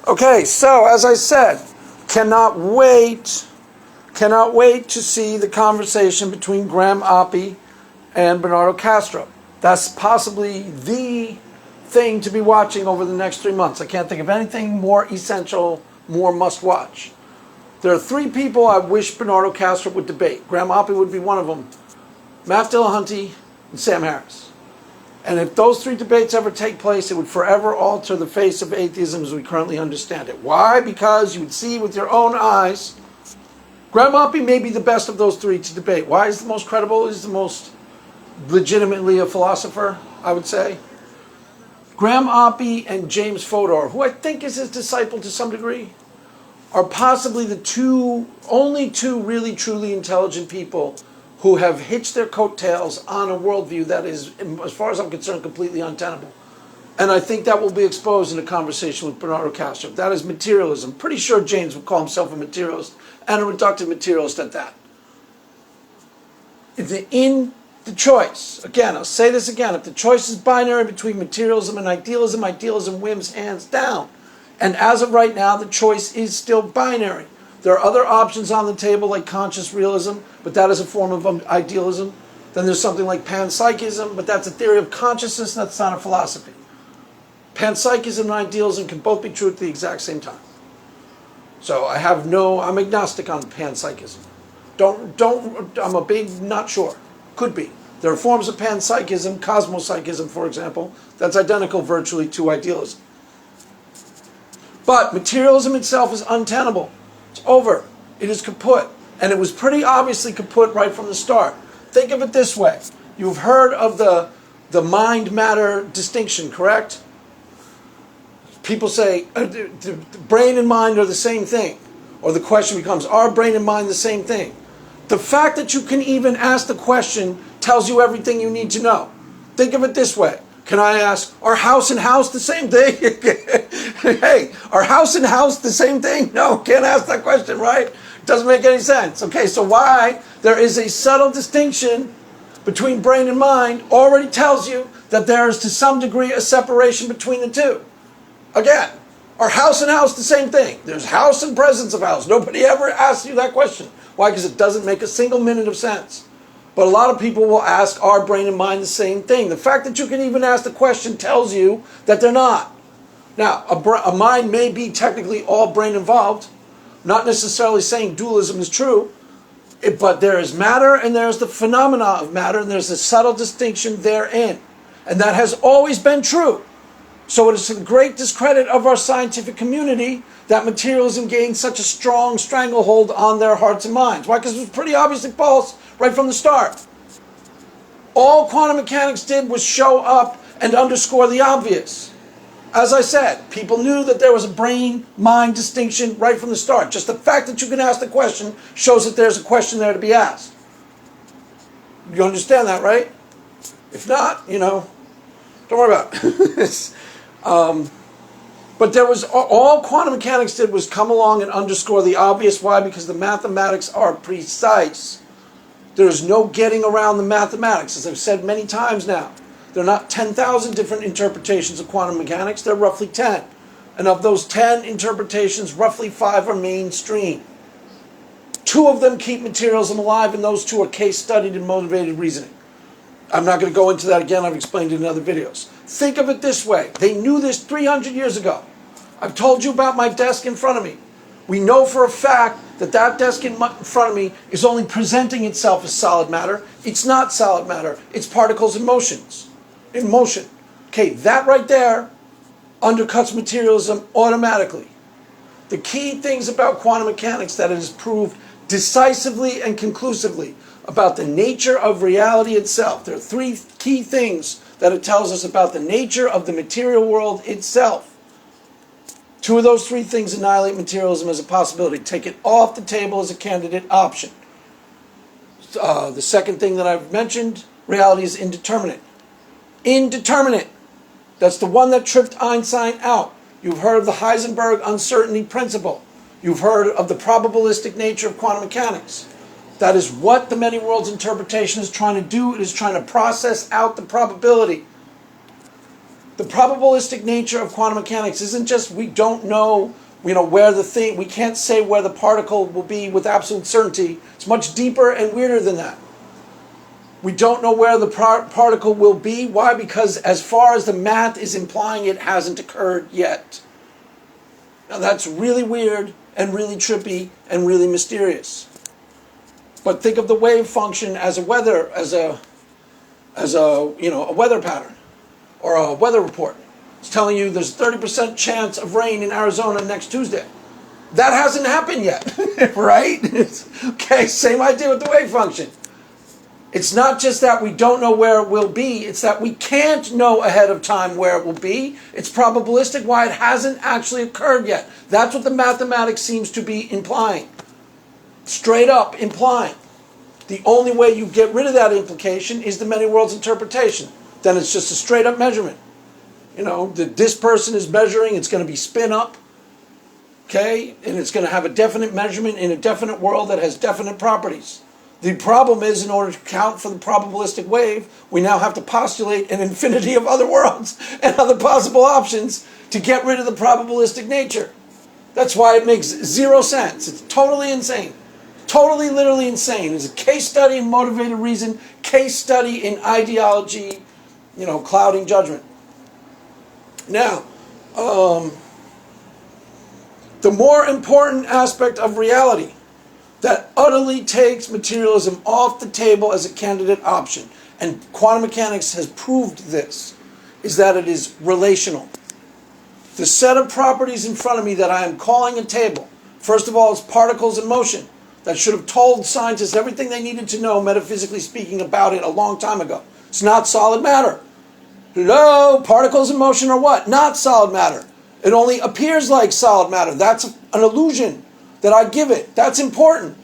Okay, so as I said, cannot wait to see the conversation between Graham Oppy and Bernardo Kastrup. That's possibly the thing to be watching over the next 3 months. I can't think of anything more essential, more must-watch. There are 3 people I wish Bernardo Kastrup would debate. Graham Oppy would be one of them. Matt Dillahunty and Sam Harris. And if those 3 debates ever take place, it would forever alter the face of atheism as we currently understand it. Why? Because you would see with your own eyes, Graham Oppy may be the best of those 3 to debate. Why is the most credible? Is the most legitimately a philosopher, I would say. Graham Oppy and James Fodor, who I think is his disciple to some degree, are possibly the only two really truly intelligent people who have hitched their coattails on a worldview that is, as far as I'm concerned, completely untenable. And I think that will be exposed in a conversation with Bernardo Kastrup. That is materialism. Pretty sure James would call himself a materialist, and a reductive materialist at that. In the choice, again, I'll say this again, if the choice is binary between materialism and idealism, idealism wins hands down. And as of right now, the choice is still binary. There are other options on the table like conscious realism, but that is a form of idealism. Then there's something like panpsychism, but that's a theory of consciousness, and that's not a philosophy. Panpsychism and idealism can both be true at the exact same time. So I'm agnostic on panpsychism. I'm a big not sure. Could be. There are forms of panpsychism, cosmopsychism, for example, that's identical virtually to idealism. But materialism itself is untenable. It's over. It is kaput. And it was pretty obviously kaput right from the start. Think of it this way. You've heard of the mind-matter distinction, correct? People say the brain and mind are the same thing. Or the question becomes, are brain and mind the same thing? The fact that you can even ask the question tells you everything you need to know. Think of it this way. Can I ask, are house and house the same thing? Hey, are house and house the same thing? No, can't ask that question, right? Doesn't make any sense. Okay, so why there is a subtle distinction between brain and mind already tells you that there is to some degree a separation between the two. Again, are house and house the same thing? There's house and presence of house. Nobody ever asks you that question. Why? Because it doesn't make a single minute of sense. But a lot of people will ask, are brain and mind the same thing? The fact that you can even ask the question tells you that they're not. Now, a mind may be technically all brain involved, not necessarily saying dualism is true, but there is matter and there's the phenomena of matter, and there's a subtle distinction therein. And that has always been true. So it is to the great discredit of our scientific community that materialism gained such a strong stranglehold on their hearts and minds. Why? Because it was pretty obviously false right from the start. All quantum mechanics did was show up and underscore the obvious. As I said, people knew that there was a brain-mind distinction right from the start. Just the fact that you can ask the question shows that there's a question there to be asked. You understand that, right? If not, don't worry about it. But there was all quantum mechanics did was come along and underscore the obvious. Why? Because the mathematics are precise. There's no getting around the mathematics. As I've said many times now, there are not 10,000 different interpretations of quantum mechanics. There are roughly 10. And of those 10 interpretations, roughly 5 are mainstream. 2 of them keep materialism alive, and those 2 are case-studied and motivated reasoning. I'm not going to go into that again. I've explained it in other videos. Think of it this way. They knew this 300 years ago. I've told you about my desk in front of me. We know for a fact that that desk in front of me is only presenting itself as solid matter. It's not solid matter. It's particles in motion. Okay, that right there undercuts materialism automatically. The key things about quantum mechanics that it has proved decisively and conclusively about the nature of reality itself. There are 3 key things that it tells us about the nature of the material world itself. 2 of those 3 things annihilate materialism as a possibility. Take it off the table as a candidate option. The second thing that I've mentioned, reality is indeterminate. Indeterminate. That's the one that tripped Einstein out. You've heard of the Heisenberg uncertainty principle. You've heard of the probabilistic nature of quantum mechanics. That is what the many worlds interpretation is trying to do. It is trying to process out the probability. The probabilistic nature of quantum mechanics isn't just we don't know, where we can't say where the particle will be with absolute certainty. It's much deeper and weirder than that. We don't know where the particle will be. Why? Because as far as the math is implying, it hasn't occurred yet. Now that's really weird and really trippy and really mysterious. But think of the wave function as a weather pattern or a weather report. It's telling you there's a 30% chance of rain in Arizona next Tuesday. That hasn't happened yet, right? Okay, same idea with the wave function. It's not just that we don't know where it will be, it's that we can't know ahead of time where it will be. It's probabilistic why it hasn't actually occurred yet. That's what the mathematics seems to be implying. Straight up implying. The only way you get rid of that implication is the many worlds interpretation. Then it's just a straight up measurement. That this person is measuring, it's going to be spin up. Okay? And it's going to have a definite measurement in a definite world that has definite properties. The problem is, in order to account for the probabilistic wave, we now have to postulate an infinity of other worlds and other possible options to get rid of the probabilistic nature. That's why it makes zero sense. It's totally insane. Totally, literally insane. It's a case study in motivated reason, case study in ideology, clouding judgment. Now, the more important aspect of reality that utterly takes materialism off the table as a candidate option, and quantum mechanics has proved this, is that it is relational. The set of properties in front of me that I am calling a table, first of all, is particles in motion. That should have told scientists everything they needed to know, metaphysically speaking, about it a long time ago. It's not solid matter. Hello? Particles in motion are what? Not solid matter. It only appears like solid matter. That's an illusion that I give it. That's important.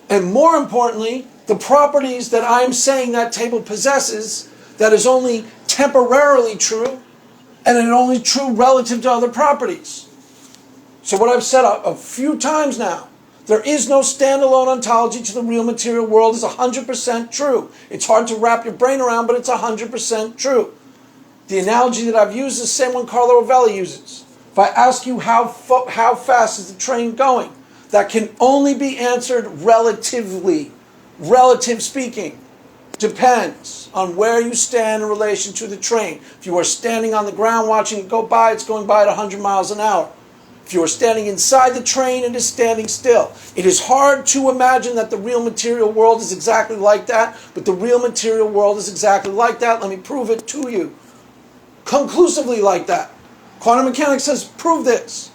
And more importantly, the properties that I'm saying that table possesses, that is only temporarily true, and it's only true relative to other properties. So what I've said a few times now, there is no standalone ontology to the real material world is 100% true. It's hard to wrap your brain around, but it's 100% true. The analogy that I've used is the same one Carlo Rovelli uses. If I ask you how fast is the train going, that can only be answered relatively. Relative speaking. Depends on where you stand in relation to the train. If you are standing on the ground watching it go by, it's going by at 100 miles an hour. If you are standing inside the train, it is standing still. It is hard to imagine that the real material world is exactly like that, but the real material world is exactly like that. Let me prove it to you. Conclusively like that. Quantum mechanics has proved this.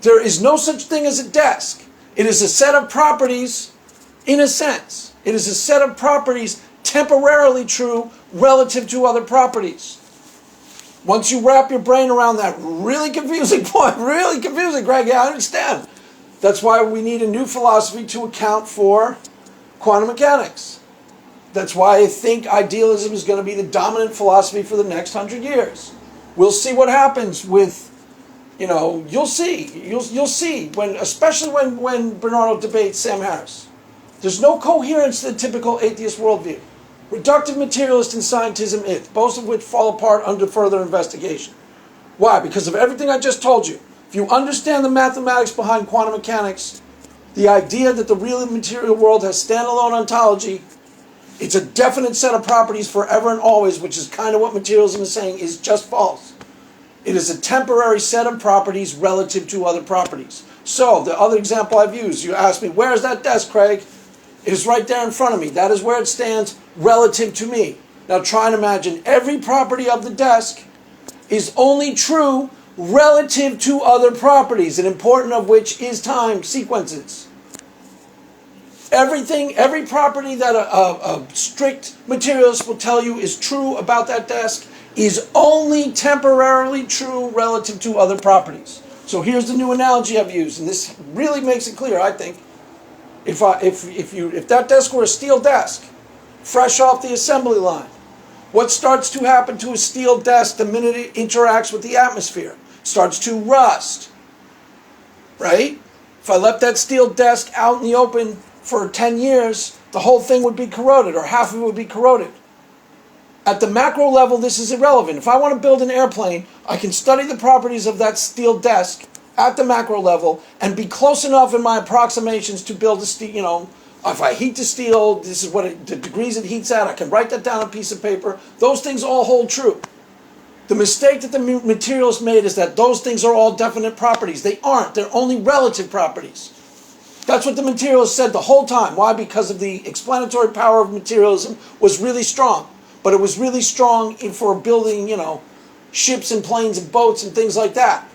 There is no such thing as a desk. It is a set of properties, in a sense. It is a set of properties temporarily true relative to other properties. Once you wrap your brain around that really confusing point, really confusing, Greg, yeah, I understand. That's why we need a new philosophy to account for quantum mechanics. That's why I think idealism is going to be the dominant philosophy for the next 100 years. We'll see what happens with, you'll see. You'll see, especially when Bernardo debates Sam Harris. There's no coherence to the typical atheist worldview. Reductive materialist and scientism is, both of which fall apart under further investigation. Why? Because of everything I just told you. If you understand the mathematics behind quantum mechanics, the idea that the real material world has standalone ontology, it's a definite set of properties forever and always, which is kind of what materialism is saying, is just false. It is a temporary set of properties relative to other properties. So, the other example I've used, you asked me, where's that desk, Craig? It is right there in front of me. That is where it stands relative to me. Now try and imagine every property of the desk is only true relative to other properties, and important of which is time sequences. Every property that a strict materialist will tell you is true about that desk is only temporarily true relative to other properties. So here's the new analogy I've used, and this really makes it clear, I think. If that desk were a steel desk, fresh off the assembly line, what starts to happen to a steel desk the minute it interacts with the atmosphere? It starts to rust, right? If I left that steel desk out in the open for 10 years, the whole thing would be corroded, or half of it would be corroded. At the macro level, this is irrelevant. If I want to build an airplane, I can study the properties of that steel desk at the macro level and be close enough in my approximations to build a steel, if I heat the steel, this is what the degrees it heats at. I can write that down on a piece of paper. Those things all hold true. The mistake that the materialist made is that those things are all definite properties. They aren't. They're only relative properties. That's what the materialist said the whole time. Why? Because of the explanatory power of materialism was really strong. But it was really strong for building, ships and planes and boats and things like that.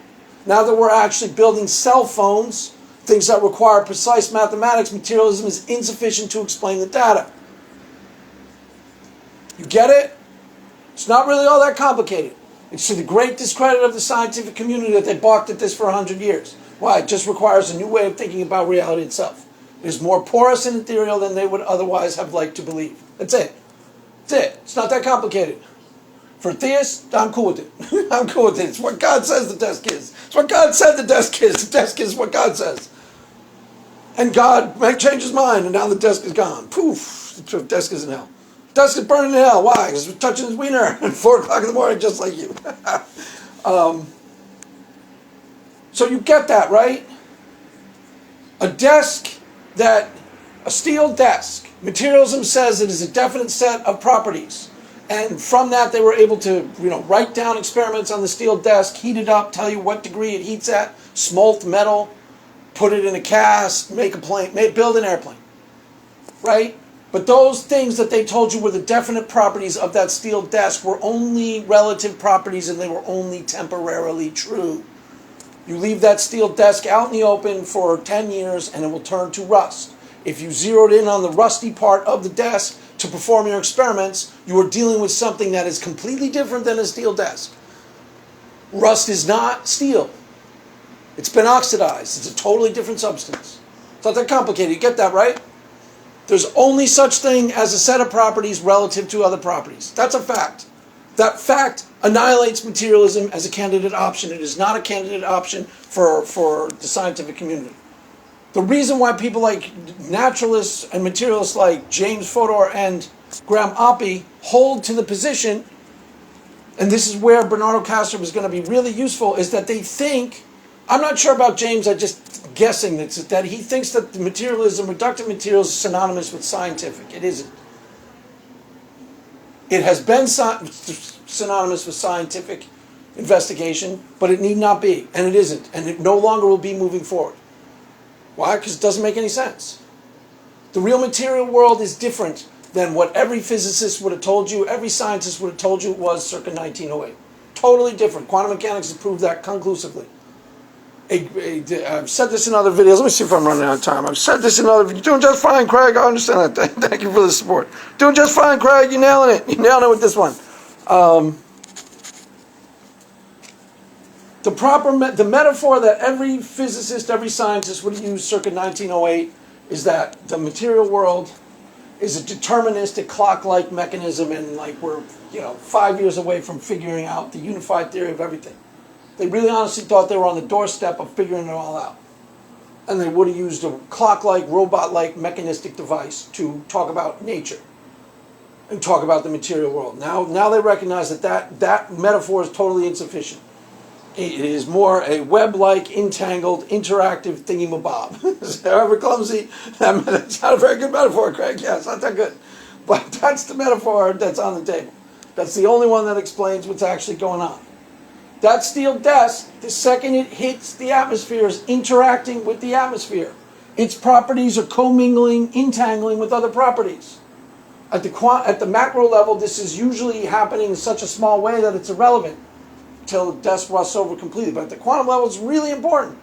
Now that we're actually building cell phones, things that require precise mathematics, materialism is insufficient to explain the data. You get it? It's not really all that complicated. It's to the great discredit of the scientific community that they balked at this for 100 years. Why? It just requires a new way of thinking about reality itself. It is more porous and ethereal than they would otherwise have liked to believe. That's it. That's it. It's not that complicated. For theists, I'm cool with it. I'm cool with it. It's what God says the desk is. It's what God said the desk is. The desk is what God says. And God might change his mind, and now the desk is gone. Poof, the desk is in hell. The desk is burning in hell. Why? Because we're touching his wiener at 4 o'clock in the morning, just like you. So you get that, right? A steel desk, materialism says it is a definite set of properties. And from that, they were able to, write down experiments on the steel desk, heat it up, tell you what degree it heats at, smolt metal, put it in a cast, make a plane, build an airplane, right? But those things that they told you were the definite properties of that steel desk were only relative properties, and they were only temporarily true. You leave that steel desk out in the open for 10 years, and it will turn to rust. If you zeroed in on the rusty part of the desk to perform your experiments, you are dealing with something that is completely different than a steel desk. Rust is not steel. It's been oxidized. It's a totally different substance. It's not that complicated. You get that, right? There's only such thing as a set of properties relative to other properties. That's a fact. That fact annihilates materialism as a candidate option. It is not a candidate option for the scientific community. The reason why people like naturalists and materialists like James Fodor and Graham Oppy hold to the position, and this is where Bernardo Kastrup is going to be really useful, is that they think, I'm not sure about James, I'm just guessing that he thinks that the materialism, reductive materialism, is synonymous with scientific. It isn't. It has been synonymous with scientific investigation, but it need not be, and it isn't, and it no longer will be moving forward. Why? Because it doesn't make any sense. The real material world is different than what every physicist would have told you, every scientist would have told you it was circa 1908. Totally different. Quantum mechanics has proved that conclusively. I've said this in other videos. Let me see if I'm running out of time. I've said this in other videos. You're doing just fine, Craig. I understand that. Thank you for the support. Doing just fine, Craig. You're nailing it. You're nailing it with this one. The metaphor that every physicist, every scientist would use circa 1908 is that the material world is a deterministic clock-like mechanism, and we're 5 years away from figuring out the unified theory of everything. They really honestly thought they were on the doorstep of figuring it all out. And they would have used a clock-like, robot-like mechanistic device to talk about nature and talk about the material world. Now they recognize that metaphor is totally insufficient. It is more a web-like, entangled, interactive thingy-mabob. However clumsy, it's not a very good metaphor, Craig. Yeah, it's not that good. But that's the metaphor that's on the table. That's the only one that explains what's actually going on. That steel desk, the second it hits the atmosphere, is interacting with the atmosphere. Its properties are commingling, entangling with other properties. At the macro level, this is usually happening in such a small way that it's irrelevant until the desk rusts over completely. But at the quantum level, it's really important.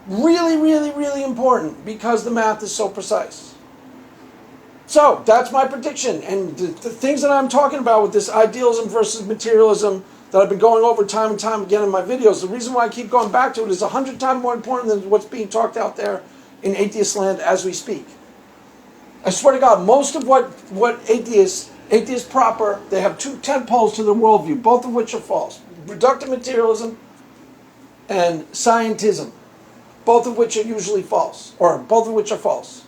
Really, really, really important, because the math is so precise. So, that's my prediction. And the things that I'm talking about with this idealism versus materialism that I've been going over time and time again in my videos, the reason why I keep going back to it is 100 times more important than what's being talked out there in atheist land as we speak. I swear to God, most of what atheists proper, they have two tent poles to their worldview, both of which are false. Reductive materialism and scientism, both of which are usually false, or both of which are false.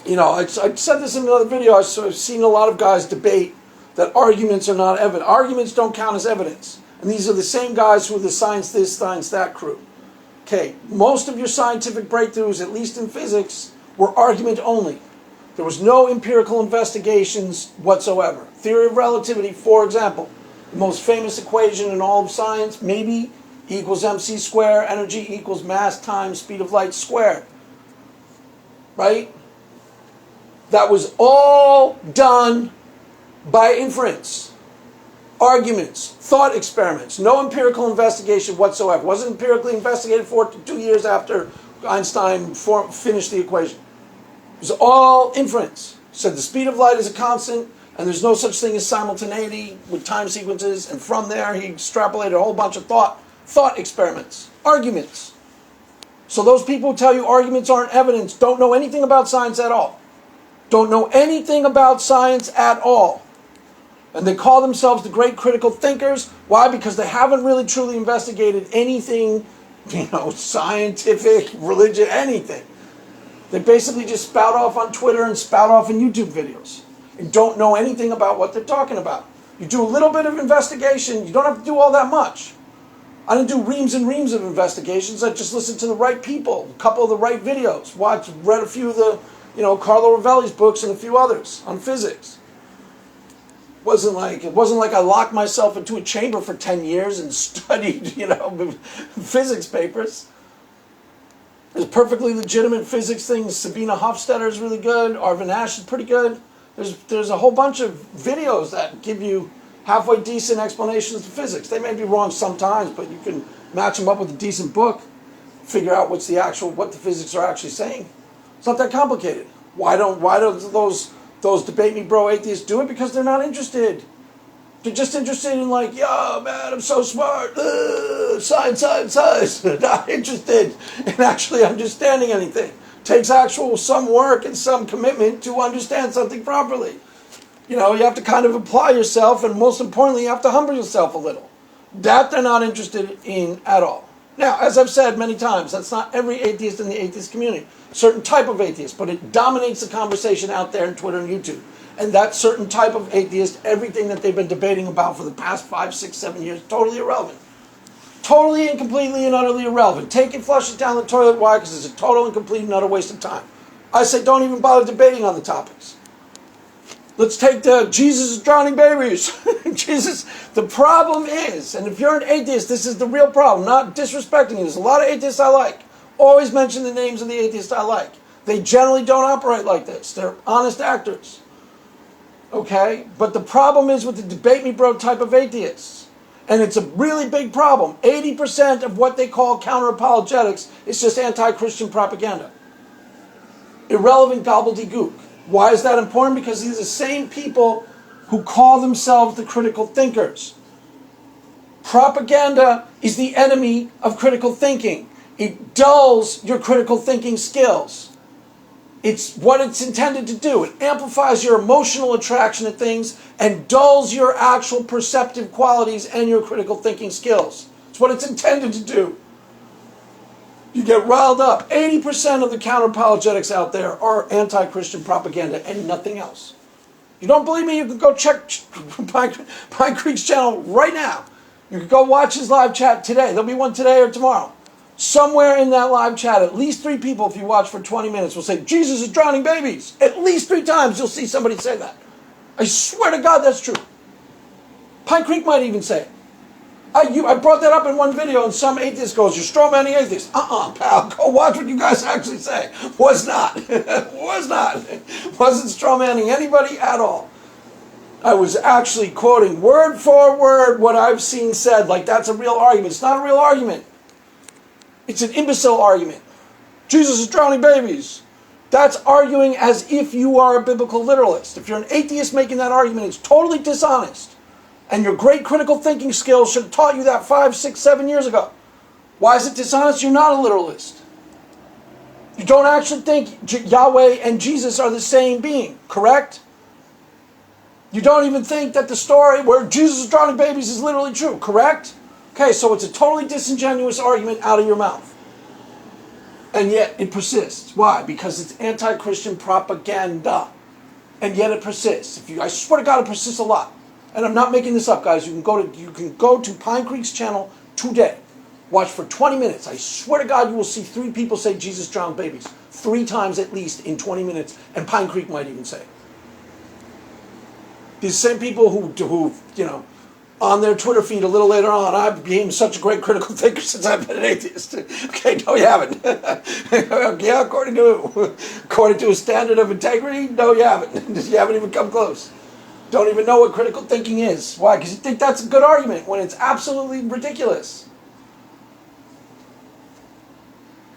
I said this in another video. I've seen a lot of guys debate that arguments are not evidence. Arguments don't count as evidence. And these are the same guys who are the science this, science that crew. Okay, most of your scientific breakthroughs, at least in physics, were argument only. There was no empirical investigations whatsoever. Theory of relativity, for example, the most famous equation in all of science, maybe, equals mc squared, energy equals mass times speed of light squared. Right? That was all done by inference, arguments, thought experiments, no empirical investigation whatsoever. Wasn't empirically investigated for 2 years after Einstein finished the equation. It was all inference. Said the speed of light is a constant, and there's no such thing as simultaneity with time sequences, and from there he extrapolated a whole bunch of thought experiments, arguments. So those people who tell you arguments aren't evidence don't know anything about science at all. Don't know anything about science at all. And they call themselves the great critical thinkers. Why? Because they haven't really truly investigated anything, scientific, religion, anything. They basically just spout off on Twitter and spout off in YouTube videos and don't know anything about what they're talking about. You do a little bit of investigation. You don't have to do all that much. I didn't do reams and reams of investigations. I just listened to the right people, a couple of the right videos, read a few of the, Carlo Rovelli's books and a few others on physics. It wasn't like I locked myself into a chamber for 10 years and studied, physics papers. There's perfectly legitimate physics things. Sabina Hofstadter is really good. Arvin Ash is pretty good. There's a whole bunch of videos that give you halfway decent explanations of physics. They may be wrong sometimes, but you can match them up with a decent book, figure out what the physics are actually saying. It's not that complicated. Why don't those debate me bro atheists do it? Because they're not interested. They're just interested in yeah, man, I'm so smart. Science. They're not interested in actually understanding anything. It takes some work and some commitment to understand something properly. You have to kind of apply yourself, and most importantly, you have to humble yourself a little. That they're not interested in at all. Now, as I've said many times, that's not every atheist in the atheist community. Certain type of atheist, but it dominates the conversation out there in Twitter and YouTube. And that certain type of atheist, everything that they've been debating about for the past 5, 6, 7 years, totally irrelevant. Totally and completely and utterly irrelevant. Take it, flush it down the toilet. Why? Because it's a total and complete and utter waste of time. I say don't even bother debating on the topics. Let's take the Jesus is drowning babies. The problem is, and if you're an atheist, this is the real problem, not disrespecting you. There's a lot of atheists I like. Always mention the names of the atheists I like. They generally don't operate like this. They're honest actors. Okay? But the problem is with the debate me bro type of atheists. And it's a really big problem. 80% of what they call counter-apologetics is just anti-Christian propaganda. Irrelevant gobbledygook. Why is that important? Because these are the same people who call themselves the critical thinkers. Propaganda is the enemy of critical thinking. It dulls your critical thinking skills. It's what it's intended to do. It amplifies your emotional attraction to things and dulls your actual perceptive qualities and your critical thinking skills. It's what it's intended to do. You get riled up. 80% of the counter-apologetics out there are anti-Christian propaganda and nothing else. You don't believe me? You can go check Pine Creek's channel right now. You can go watch his live chat today. There'll be one today or tomorrow. Somewhere in that live chat, at least 3 people, if you watch for 20 minutes, will say, Jesus is drowning babies. At least 3 times you'll see somebody say that. I swear to God that's true. Pine Creek might even say it. I brought that up in one video, and some atheist goes, you're strawmanning atheists. Pal, go watch what you guys actually say. Was not. Was not. Wasn't strawmanning anybody at all. I was actually quoting word for word what I've seen said, like that's a real argument. It's not a real argument. It's an imbecile argument. Jesus is drowning babies. That's arguing as if you are a biblical literalist. If you're an atheist making that argument, it's totally dishonest. And your great critical thinking skills should have taught you that 5, 6, 7 years ago. Why is it dishonest? You're not a literalist. You don't actually think Yahweh and Jesus are the same being, correct? You don't even think that the story where Jesus is drowning babies is literally true, correct? Okay, so it's a totally disingenuous argument out of your mouth. And yet it persists. Why? Because it's anti-Christian propaganda. And yet it persists. I swear to God, it persists a lot. And I'm not making this up, guys. You can go to Pine Creek's channel today. Watch for 20 minutes. I swear to God, you will see 3 people say Jesus drowned babies. 3 times at least in 20 minutes. And Pine Creek might even say it. These same people who on their Twitter feed a little later on, I became such a great critical thinker since I've been an atheist. Okay, no, you haven't. Yeah, according to a standard of integrity, no, you haven't. You haven't even come close. Don't even know what critical thinking is. Why? Because you think that's a good argument when it's absolutely ridiculous.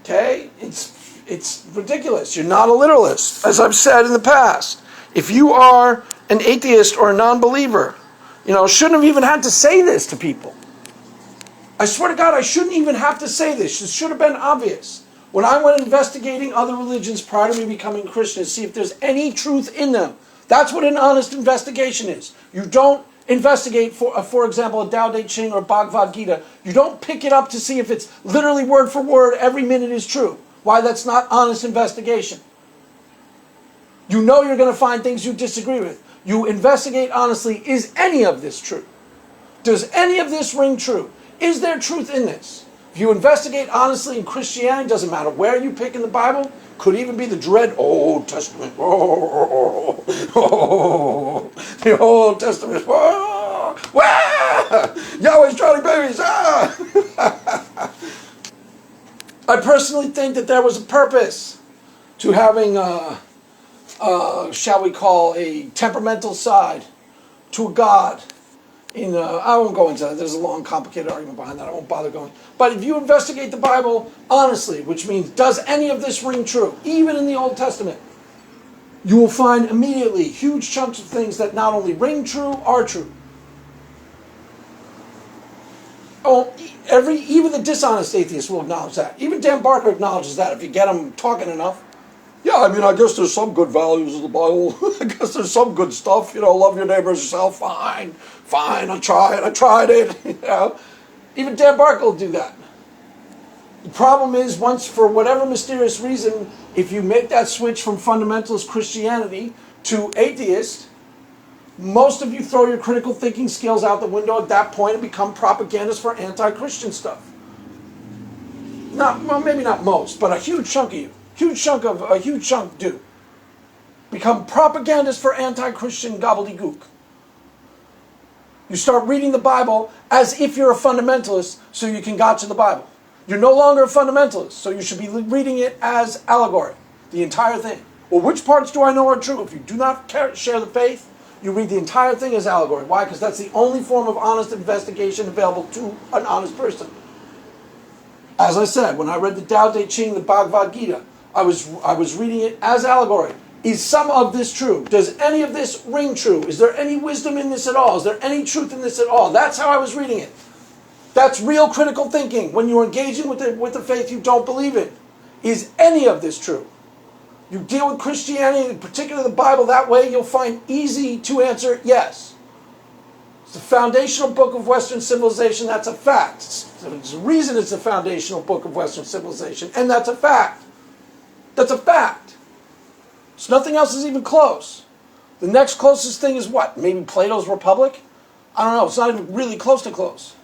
Okay? It's ridiculous. You're not a literalist, as I've said in the past. If you are an atheist or a non-believer, shouldn't have even had to say this to people. I swear to God, I shouldn't even have to say this. It should have been obvious. When I went investigating other religions prior to me becoming Christian to see if there's any truth in them, that's what an honest investigation is. You don't investigate, for example, a Tao Te Ching or Bhagavad Gita. You don't pick it up to see if it's literally word for word, every minute is true. Why? That's not honest investigation. You know you're going to find things you disagree with. You investigate honestly, is any of this true? Does any of this ring true? Is there truth in this? If you investigate honestly in Christianity, doesn't matter where you pick in the Bible, could even be the dread Old Testament. The Old Testament. Yahweh's drowning babies. I personally think that there was a purpose to having shall we call, a temperamental side to a God. I won't go into that. There's a long, complicated argument behind that. I won't bother going. But if you investigate the Bible honestly, which means, does any of this ring true, even in the Old Testament, you will find immediately huge chunks of things that not only ring true, are true. Oh, even the dishonest atheist will acknowledge that. Even Dan Barker acknowledges that if you get him talking enough. Yeah, I guess there's some good values in the Bible. I guess there's some good stuff. Love your neighbor as yourself. Fine, I tried it. Even Dan Barker will do that. The problem is, once, for whatever mysterious reason, if you make that switch from fundamentalist Christianity to atheist, most of you throw your critical thinking skills out the window at that point and become propagandists for anti-Christian stuff. Maybe not most, but a huge chunk of you. A huge chunk do. Become propagandists for anti-Christian gobbledygook. You start reading the Bible as if you're a fundamentalist so you can gotcha the Bible. You're no longer a fundamentalist, so you should be reading it as allegory, the entire thing. Well, which parts do I know are true? If you do not share the faith, you read the entire thing as allegory. Why? Because that's the only form of honest investigation available to an honest person. As I said, when I read the Tao Te Ching, the Bhagavad Gita, I was reading it as allegory. Is some of this true? Does any of this ring true? Is there any wisdom in this at all? Is there any truth in this at all? That's how I was reading it. That's real critical thinking. When you're engaging with the faith you don't believe in. Is any of this true? You deal with Christianity, in particular the Bible, that way you'll find easy to answer yes. It's the foundational book of Western civilization, that's a fact. There's a reason it's the foundational book of Western civilization, and that's a fact. That's a fact. So nothing else is even close. The next closest thing is what? Maybe Plato's Republic? I don't know. It's not even really close to close.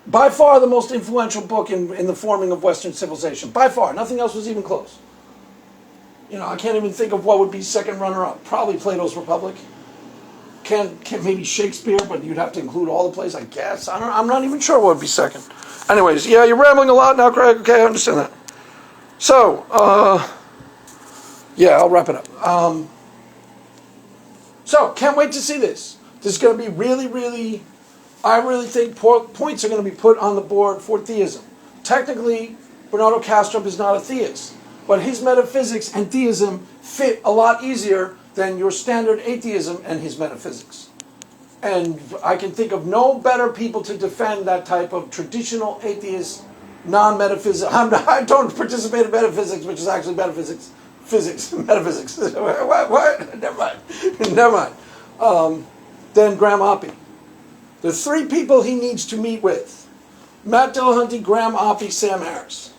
By far the most influential book in the forming of Western civilization. By far. Nothing else was even close. I can't even think of what would be second runner-up. Probably Plato's Republic. Can't maybe Shakespeare, but you'd have to include all the plays, I guess. I'm not even sure what would be second. Anyways, yeah, you're rambling a lot now, Craig. Okay, I understand that. So, yeah, I'll wrap it up. So, can't wait to see this. This is going to be really, I really think points are going to be put on the board for theism. Technically, Bernardo Kastrup is not a theist, but his metaphysics and theism fit a lot easier than your standard atheism and his metaphysics. And I can think of no better people to defend that type of traditional atheist, non-metaphysics. I don't participate in metaphysics, which is actually metaphysics. Metaphysics. What? Never mind. Then Graham Oppy. The 3 people he needs to meet with: Matt Dillahunty, Graham Oppy, Sam Harris.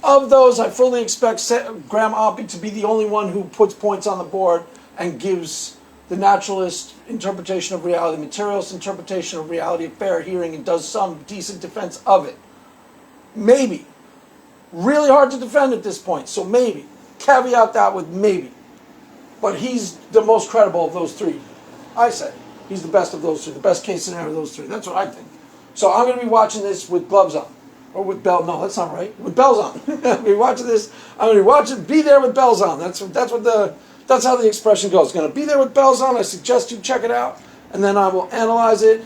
Of those, I fully expect Graham Oppy to be the only one who puts points on the board and gives the naturalist interpretation of reality, materialist interpretation of reality, a fair hearing, and does some decent defense of it. Maybe. Really hard to defend at this point, so maybe. Caveat that with maybe. But he's the most credible of those three, I say. He's the best of those three, the best case scenario of those three. That's what I think. So I'm going to be watching this with gloves on. Or with bells. No, that's not right. With bells on. I'm going to be watching this. I'm going to be watching. Be there with bells on. That's how the expression goes. Going to be there with bells on. I suggest you check it out, and then I will analyze it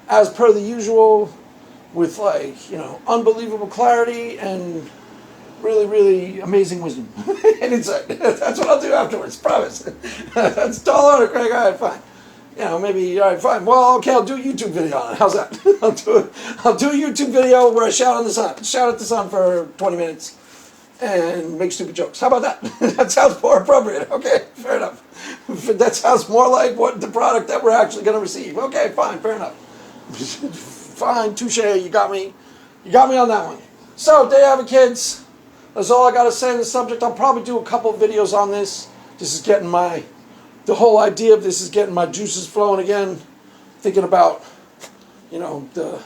as per the usual, with unbelievable clarity and really, really amazing wisdom and insight. That's what I'll do afterwards. Promise. That's all on it, Craig. All right, fine. Maybe, all right, fine. Well, okay, I'll do a YouTube video on it. How's that? I'll do a YouTube video where I shout at the sun for 20 minutes and make stupid jokes. How about that? That sounds more appropriate. Okay, fair enough. That sounds more like what the product that we're actually going to receive. Okay, fine, fair enough. Fine, touche, you got me. You got me on that one. So, there you have it, kids. That's all I got to say on the subject. I'll probably do a couple of videos on this. This is getting the whole idea of this is getting my juices flowing again. Thinking about, the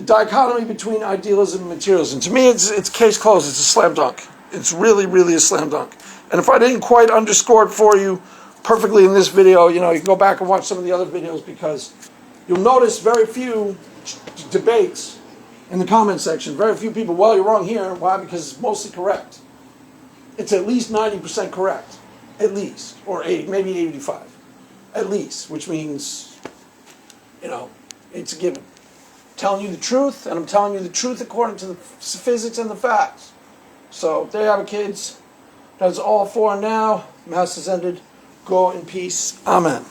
dichotomy between idealism and materialism. To me, it's case closed. It's a slam dunk. It's really, really a slam dunk. And if I didn't quite underscore it for you perfectly in this video, you can go back and watch some of the other videos, because you'll notice very few debates in the comment section. Very few people, well, you're wrong here. Why? Because it's mostly correct. It's at least 90% correct. At least. Or 80, maybe 85. At least. Which means, it's a given. I'm telling you the truth, and I'm telling you the truth according to the physics and the facts. So, there you have it, kids. That's all for now. Mass has ended. Go in peace. Amen.